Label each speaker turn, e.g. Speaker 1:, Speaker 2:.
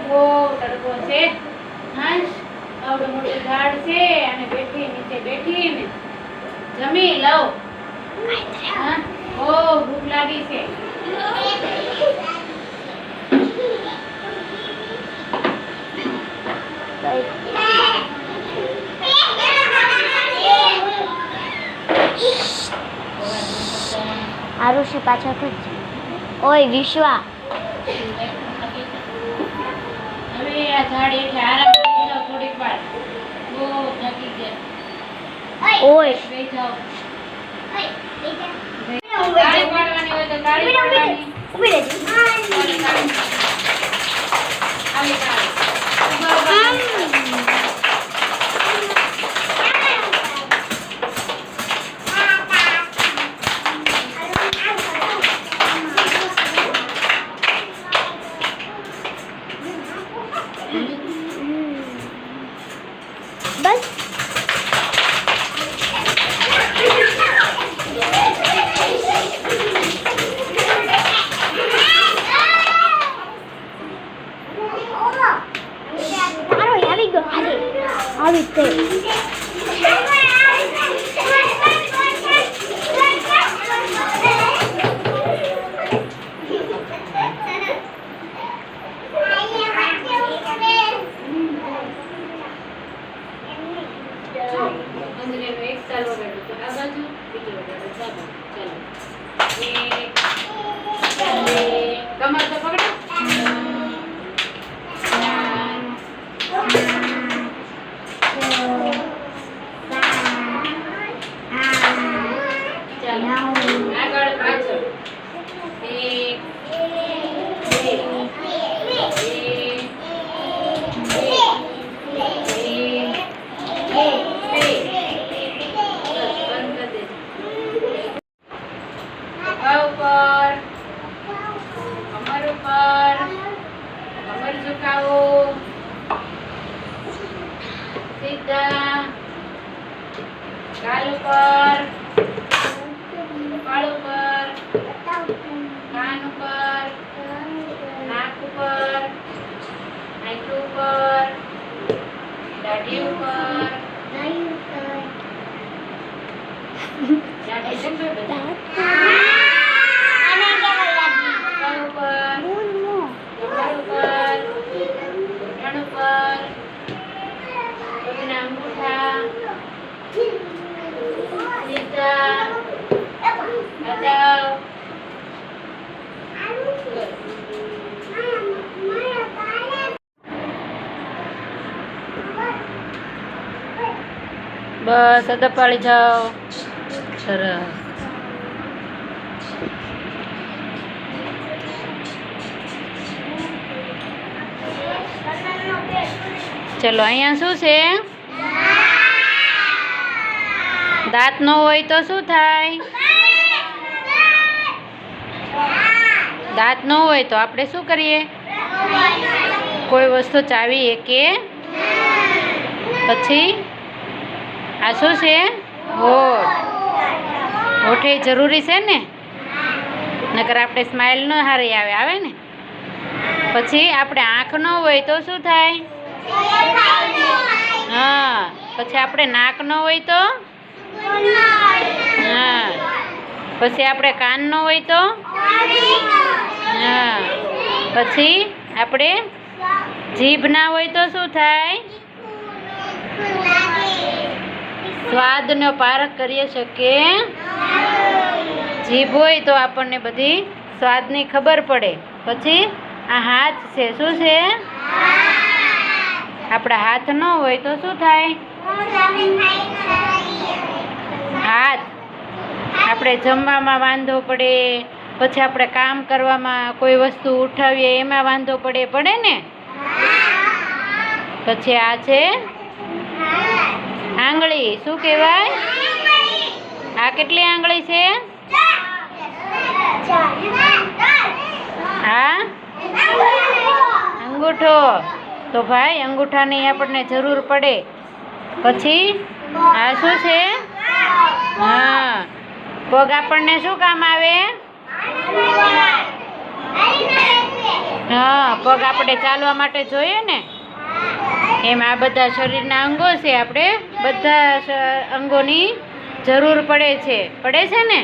Speaker 1: તડકો તડકો છે. હંસ આવડું મોટું ઝાડ છે અને બેઠી નીચે બેઠીને જમી લઉં. હા ઓ ભૂખ લાગી છે.
Speaker 2: આરુષી પાછળ ઓય વિશ્વા
Speaker 1: હવે આ ઝાડ એટલે આરામ કરી જાઓ થોડીક વાર. બહુ થાકી ગયા.
Speaker 2: ઓય
Speaker 1: બેસી જાઓ. તાળી પાડવાની હોય તો તાળી પાડવાની.
Speaker 2: ઊભી રહેજે.
Speaker 1: તાળી તાળી. ઊભા ઊભા.
Speaker 2: બસ તારો આવી ગયો. આવી તે
Speaker 1: અંજલિનો એક સાલ વગાડ્યો તો આ બાજુ બીજો વગાડ્યો ચાલો ચાલો. એક બે કમર તો પકડો. ચાલો આગળ પાછળ. એક બે ઉપર કમર ઉપર કમર ઝુકાવો. સીધા ગાલ ઉપર કપાળ ઉપર કાન ઉપર નાક ઉપર આંખો ઉપર દાઢી ઉપર. દાઢી છે ને બધા બસ અદબ પાડી જાઓ. સરસ. ચલો અહીંયા શું છે? દાંત ન હોય તો શું થાય? દાંત ન હોય તો આપણે શું કરીએ? કોઈ વસ્તુ ચાવીએ કે પછી આ શું છે? હોઠ. હોઠ એ જરૂરી છે ને, નકર આપણે સ્માઈલ ન હારી આવે ને. પછી આપણે આંખ ન હોય તો શું થાય? હા. પછી આપણે નાક ન હોય તો હા. પછી આપણે કાન ન હોય તો હા. પછી આપણે જીભ ના હોય તો શું થાય? સ્વાદનો પારખ કરી શકીએ. જીભ હોય તો આપણને બધી સ્વાદની ખબર પડે. પછી આ હાથ છે, શું છે? આપણા હાથ ન હોય તો શું થાય? હાથ આપણે જમવામાં વાંધો પડે, પછી આપણે કામ કરવામાં કોઈ વસ્તુ ઉઠાવીએ એમાં વાંધો પડે ને. પછી આ છે આંગળી. શું કહેવાય? આ કેટલી આંગળી છે? હા, અંગૂઠો. તો ભાઈ અંગૂઠાની આપણને જરૂર પડે. પછી આ શું છે? હા, પગ આપણને શું કામ આવે? હા, પગ આપણે ચાલવા માટે જોઈએ ને, એમ આ બધા શરીરના અંગો છે, આપણે બધા અંગોની જરૂર પડે છે ને?